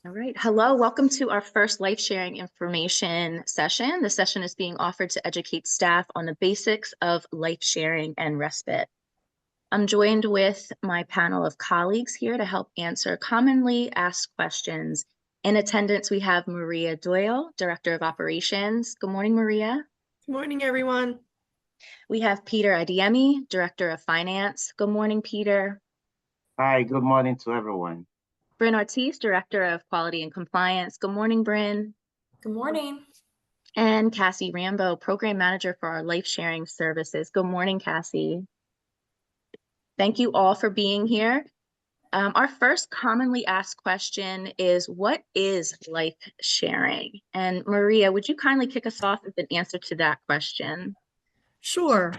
All right. Hello. Welcome to our first life sharing information session. The session is being offered to educate staff on the basics of life sharing and respite. I'm joined with my panel of colleagues here to help answer commonly asked questions. In attendance, we have Maria Doyle, Director of Operations. Good morning, Maria. Good morning, everyone. We have Peter Adiemi, Director of Finance. Good morning, Peter. Hi, good morning to everyone. Bryn Ortiz, Director of Quality and Compliance. Good morning, Bryn. Good morning. And Cassie Rambo, Program Manager for our Life Sharing Services. Good morning, Cassie. Thank you all for being here. Our first commonly asked question is, what is life sharing? And Maria, would you kindly kick us off with an answer to that question? Sure.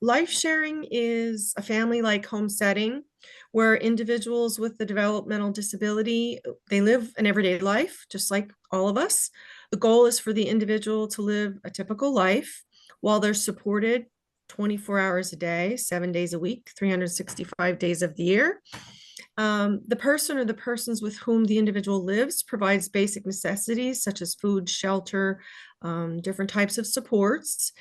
Life sharing is a family-like home setting where individuals with the developmental disability, they live an everyday life, just like all of us. The goal is for the individual to live a typical life while they're supported 24 hours a day, 7 days a week, 365 days of the year. The person or the persons with whom the individual lives provides basic necessities such as food, shelter, different types of supports,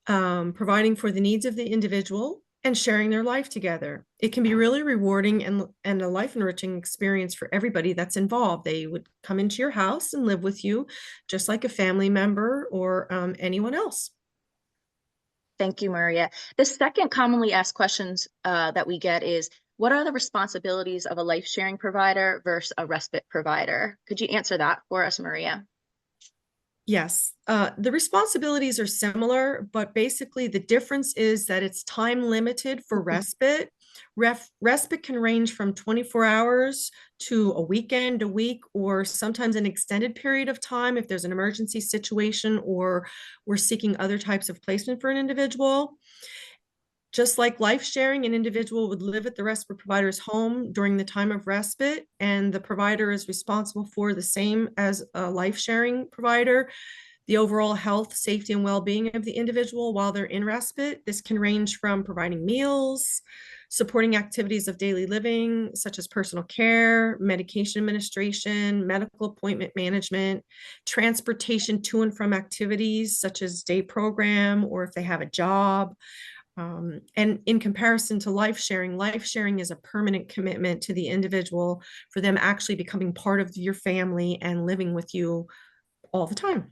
providing for the needs of the individual and sharing their life together. It can be really rewarding and a life enriching experience for everybody that's involved. They would come into your house and live with you just like a family member or anyone else. Thank you, Maria. The second commonly asked questions that we get is, what are the responsibilities of a life sharing provider versus a respite provider? Could you answer that for us, Maria? Yes, the responsibilities are similar, but basically the difference is that it's time limited for respite. Respite can range from 24 hours to a weekend, a week, or sometimes an extended period of time if there's an emergency situation or we're seeking other types of placement for an individual. Just like life sharing, an individual would live at the respite provider's home during the time of respite, and the provider is responsible for the same as a life sharing provider, the overall health, safety, and well-being of the individual while they're in respite. This can range from providing meals, supporting activities of daily living, such as personal care, medication administration, medical appointment management, transportation to and from activities such as day program, or if they have a job. And in comparison to life sharing is a permanent commitment to the individual for them actually becoming part of your family and living with you all the time.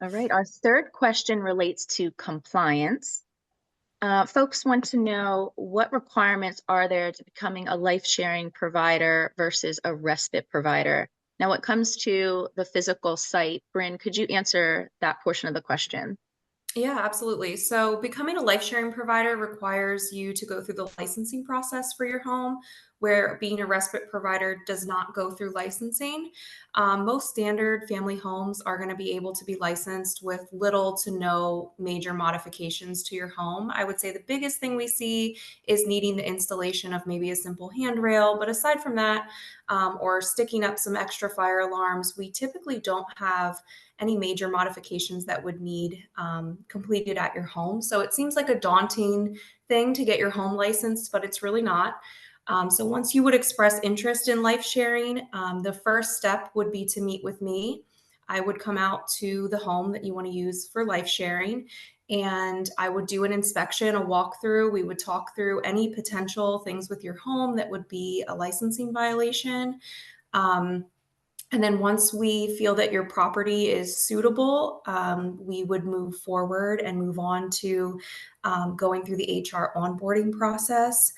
All right, our third question relates to compliance. Folks want to know, what requirements are there to becoming a life sharing provider versus a respite provider? Now, when it comes to the physical site, Bryn, could you answer that portion of the question? Yeah, absolutely. So becoming a life sharing provider requires you to go through the licensing process for your home, where being a respite provider does not go through licensing. Most standard family homes are going to be able to be licensed with little to no major modifications to your home. I would say the biggest thing we see is needing the installation of maybe a simple handrail. But aside from that, or sticking up some extra fire alarms, we typically don't have any major modifications that would need completed at your home. So it seems like a daunting thing to get your home licensed, but it's really not. So once you would express interest in life sharing, the first step would be to meet with me. I would come out to the home that you want to use for life sharing, and I would do an inspection, a walkthrough. We would talk through any potential things with your home that would be a licensing violation. And then once we feel that your property is suitable, we would move forward and move on to going through the HR onboarding process.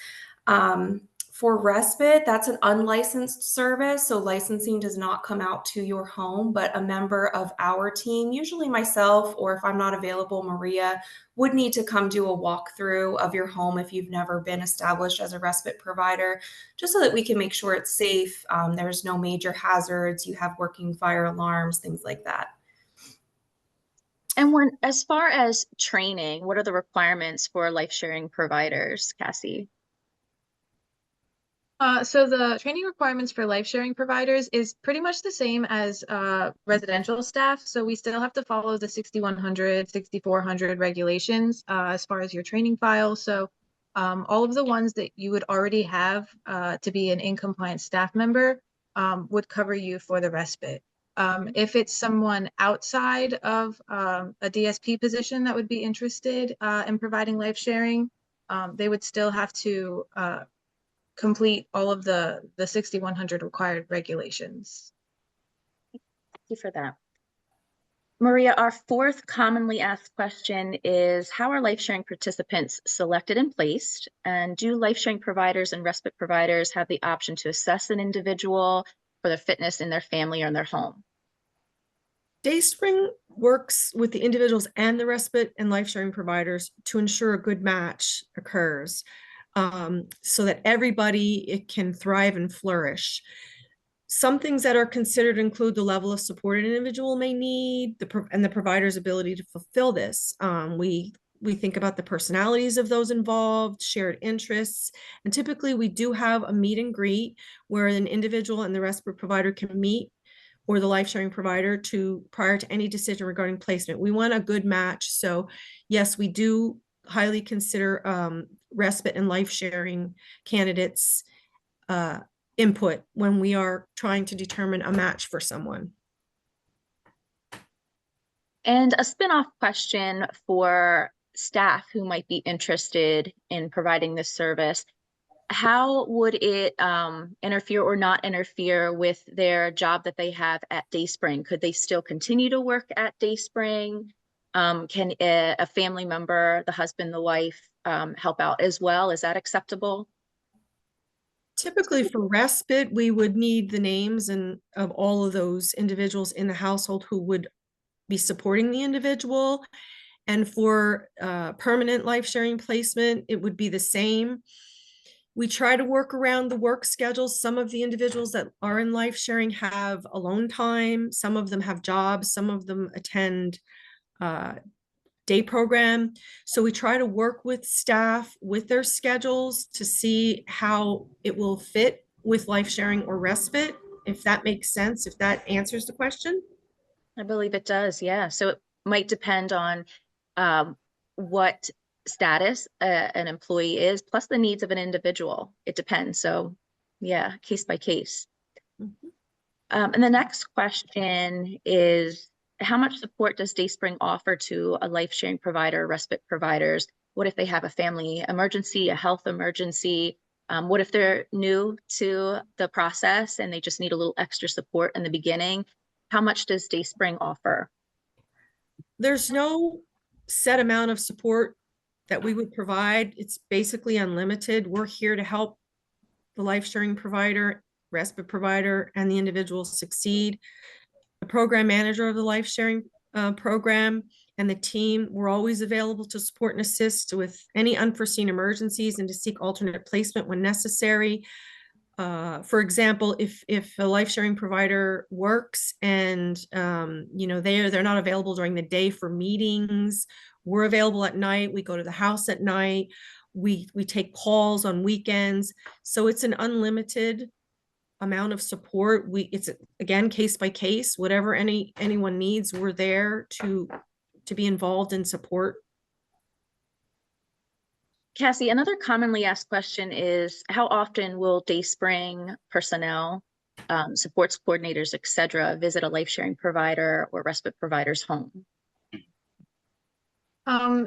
For respite, that's an unlicensed service. So licensing does not come out to your home, but a member of our team, usually myself, or if I'm not available, Maria, would need to come do a walkthrough of your home if you've never been established as a respite provider, just so that we can make sure it's safe. There's no major hazards. You have working fire alarms, things like that. And as far as training, what are the requirements for life sharing providers, Cassie? So the training requirements for life sharing providers is pretty much the same as residential staff. So we still have to follow the 6100, 6400 regulations as far as your training file. So all of the ones that you would already have to be an in-compliance staff member, would cover you for the respite. If it's someone outside of a DSP position that would be interested in providing life sharing, they would still have to complete all of the 6100 required regulations. Thank you for that. Maria, our fourth commonly asked question is, how are life sharing participants selected and placed? And do life sharing providers and respite providers have the option to assess an individual for their fitness in their family or in their home? Dayspring works with the individuals and the respite and life sharing providers to ensure a good match occurs, so that everybody can thrive and flourish. Some things that are considered include the level of support an individual may need, and the provider's ability to fulfill this. We think about the personalities of those involved, shared interests, and typically we do have a meet and greet where an individual and the respite provider can meet, or the life sharing provider, prior to any decision regarding placement. We want a good match. So yes, we do highly consider respite and life sharing candidates input when we are trying to determine a match for someone. And a spin-off question for staff who might be interested in providing this service. How would it interfere or not interfere with their job that they have at Dayspring? Could they still continue to work at Dayspring? Can a family member, the husband, the wife, help out as well? Is that acceptable? Typically for respite, we would need the names of all of those individuals in the household who would be supporting the individual. And for permanent life sharing placement, it would be the same. We try to work around the work schedules. Some of the individuals that are in life sharing have alone time. Some of them have jobs. Some of them attend day program. So we try to work with staff with their schedules to see how it will fit with life sharing or respite, if that makes sense, if that answers the question. I believe it does, yeah. So it might depend on what status an employee is, plus the needs of an individual. It depends. So yeah, case by case. And the next question is, how much support does Dayspring offer to a life sharing provider, respite providers? What if they have a family emergency, a health emergency? What if they're new to the process and they just need a little extra support in the beginning? How much does Dayspring offer? There's no set amount of support that we would provide. It's basically unlimited. We're here to help the life sharing provider, respite provider, and the individual succeed. The program manager of the life sharing program and the team, we're always available to support and assist with any unforeseen emergencies and to seek alternate placement when necessary. For example, if a life sharing provider works and they're not available during the day for meetings, we're available at night. We go to the house at night. We take calls on weekends. So it's an unlimited amount of support. It's again case by case. Whatever anyone needs, we're there to be involved in support. Cassie, another commonly asked question is, how often will Dayspring personnel, supports coordinators, et cetera, visit a life sharing provider or respite provider's home?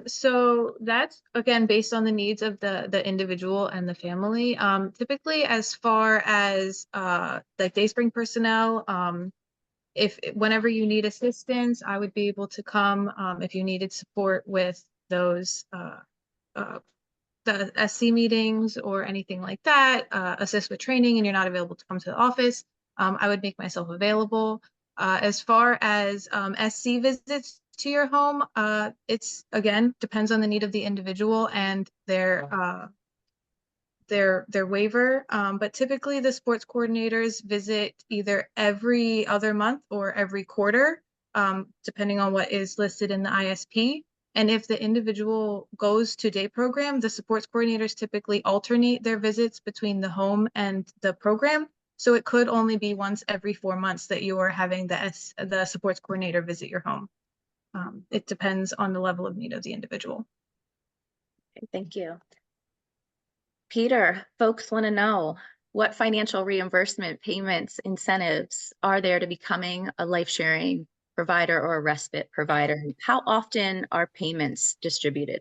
So that's again based on the needs of the individual and the family. Typically, as far as like Dayspring personnel, whenever you need assistance, I would be able to come. If you needed support with those the SC meetings or anything like that, assist with training, and you're not available to come to the office, I would make myself available. As far as SC visits to your home, it's again depends on the need of the individual and their waiver. But typically the sports coordinators visit either every other month or every quarter, depending on what is listed in the ISP. And if the individual goes to day program, the sports coordinators typically alternate their visits between the home and the program. So it could only be once every 4 months that you are having the sports coordinator visit your home. It depends on the level of need of the individual. Okay, thank you. Peter, folks want to know, What financial reimbursement payments, incentives are there to becoming a life sharing provider or a respite provider? How often are payments distributed?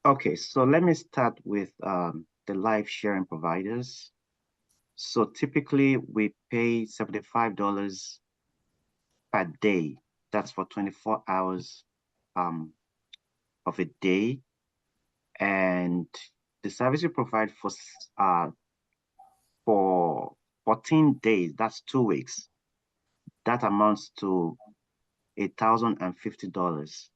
Okay, so let me start with the life sharing providers. So typically we pay $75 per day. That's for 24 hours of a day. And the service you provide for 14 days, that's 2 weeks. That amounts to $1,050.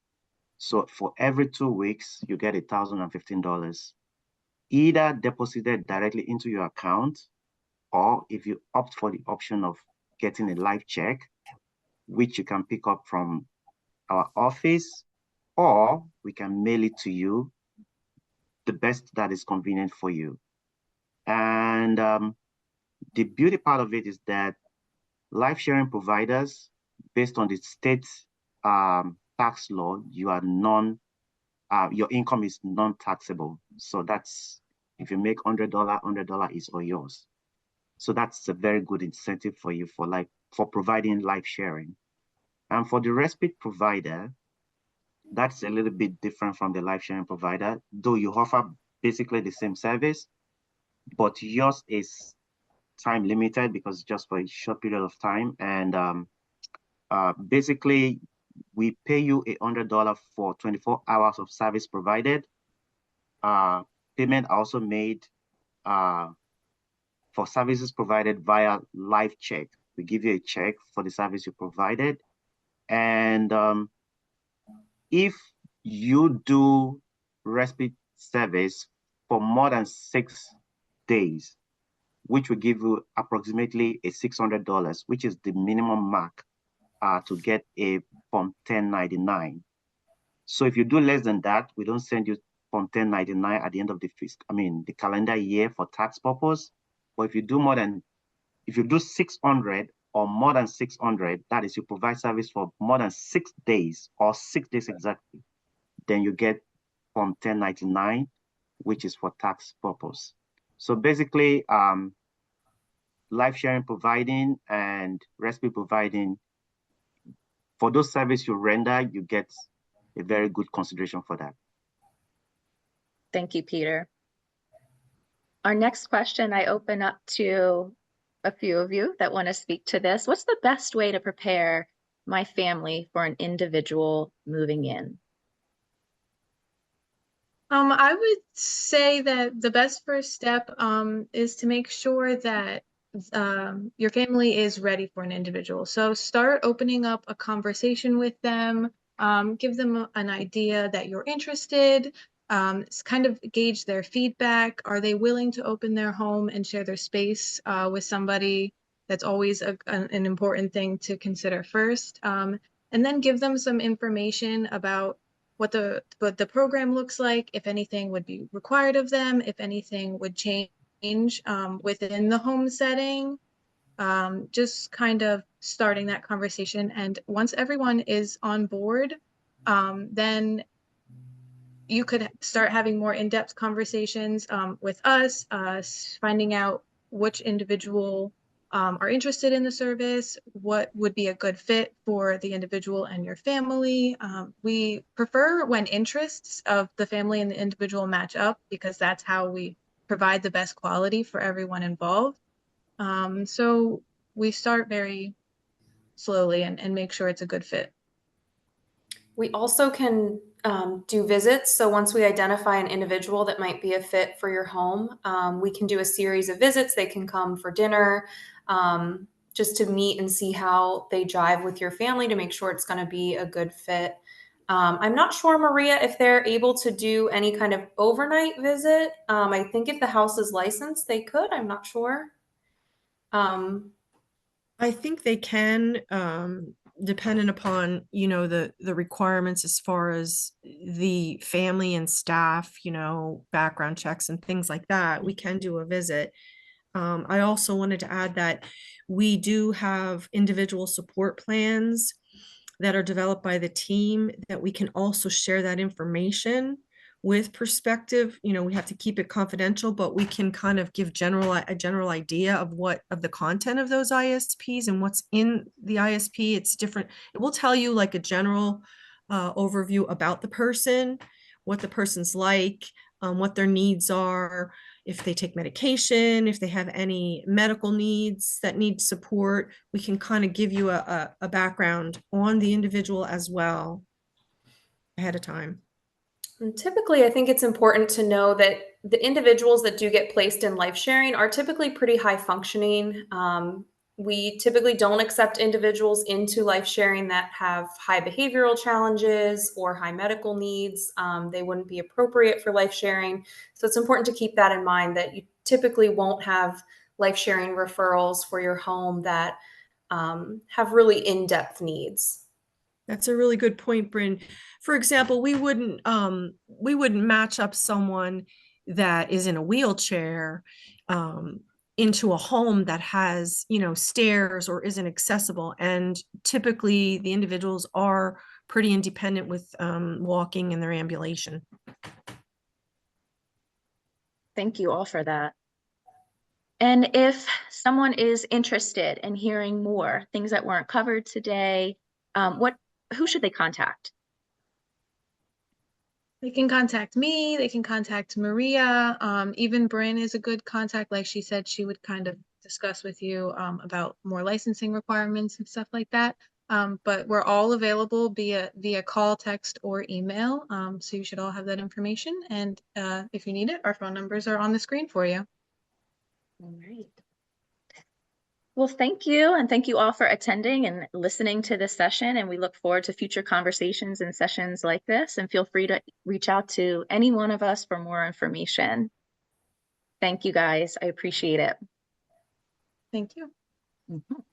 So for every 2 weeks, you get $1,015, either deposited directly into your account, or if you opt for the option of getting a life check, which you can pick up from our office, or we can mail it to you, the best that is convenient for you. And the beauty part of it is that life sharing providers, based on the state tax law, your income is non-taxable. So that's, if you make $100 is all yours. So that's a very good incentive for you for providing life sharing. And for the respite provider, that's a little bit different from the life sharing provider, though you offer basically the same service, but yours is time limited because just for a short period of time. And basically, we pay you $100 for 24 hours of service provided. Payment also made for services provided via life check. We give you a check for the service you provided. And if you do respite service for more than 6 days, which will give you approximately $600, which is the minimum mark to get a Form 1099. So if you do less than that, we don't send you Form 1099 at the end of the calendar year for tax purpose. But if you do 600 or more than 600, that is, you provide service for more than 6 days or 6 days exactly, then you get Form 1099, which is for tax purpose. So basically, life sharing providing and respite providing, for those services you render, you get a very good consideration for that. Thank you, Peter. Our next question, I open up to a few of you that want to speak to this. What's the best way to prepare my family for an individual moving in? I would say that the best first step is to make sure that your family is ready for an individual. So start opening up a conversation with them, give them an idea that you're interested, kind of gauge their feedback. Are they willing to open their home and share their space with somebody? That's always an important thing to consider first. And then give them some information about what the program looks like, if anything would be required of them, if anything would change within the home setting, just kind of starting that conversation. And once everyone is on board, then you could start having more in-depth conversations with us, finding out which individual are interested in the service, what would be a good fit for the individual and your family. We prefer when interests of the family and the individual match up, because that's how we provide the best quality for everyone involved. So we start very slowly and make sure it's a good fit. We also can do visits. So once we identify an individual that might be a fit for your home, we can do a series of visits. They can come for dinner, just to meet and see how they jive with your family to make sure it's going to be a good fit. I'm not sure, Maria, if they're able to do any kind of overnight visit. I think if the house is licensed, they could. I'm not sure. I think they can, dependent upon, the requirements as far as the family and staff, background checks and things like that. We can do a visit. I also wanted to add that we do have individual support plans that are developed by the team that we can also share that information with perspective. You know, we have to keep it confidential, but we can kind of give a general idea of the content of those ISPs and what's in the ISP. It's different. It will tell you like a general overview about the person, what the person's like, what their needs are, if they take medication, if they have any medical needs that need support. We can kind of give you a background on the individual as well ahead of time. And typically, I think it's important to know that the individuals that do get placed in life sharing are typically pretty high functioning. We typically don't accept individuals into life sharing that have high behavioral challenges or high medical needs. They wouldn't be appropriate for life sharing. So it's important to keep that in mind, that you typically won't have life sharing referrals for your home that have really in-depth needs. That's a really good point, Bryn. For example, we wouldn't match up someone that is in a wheelchair into a home that has, you know, stairs or isn't accessible. And typically the individuals are pretty independent with walking and their ambulation. Thank you all for that. And if someone is interested in hearing more things that weren't covered today, who should they contact? They can contact me, they can contact Maria. Even Bryn is a good contact. Like she said, she would kind of discuss with you about more licensing requirements and stuff like that. But we're all available via call, text, or email. So you should all have that information. And if you need it, our phone numbers are on the screen for you. All right. Well, thank you. And thank you all for attending and listening to this session. And we look forward to future conversations and sessions like this. And feel free to reach out to any one of us for more information. Thank you, guys. I appreciate it. Thank you. Mhm.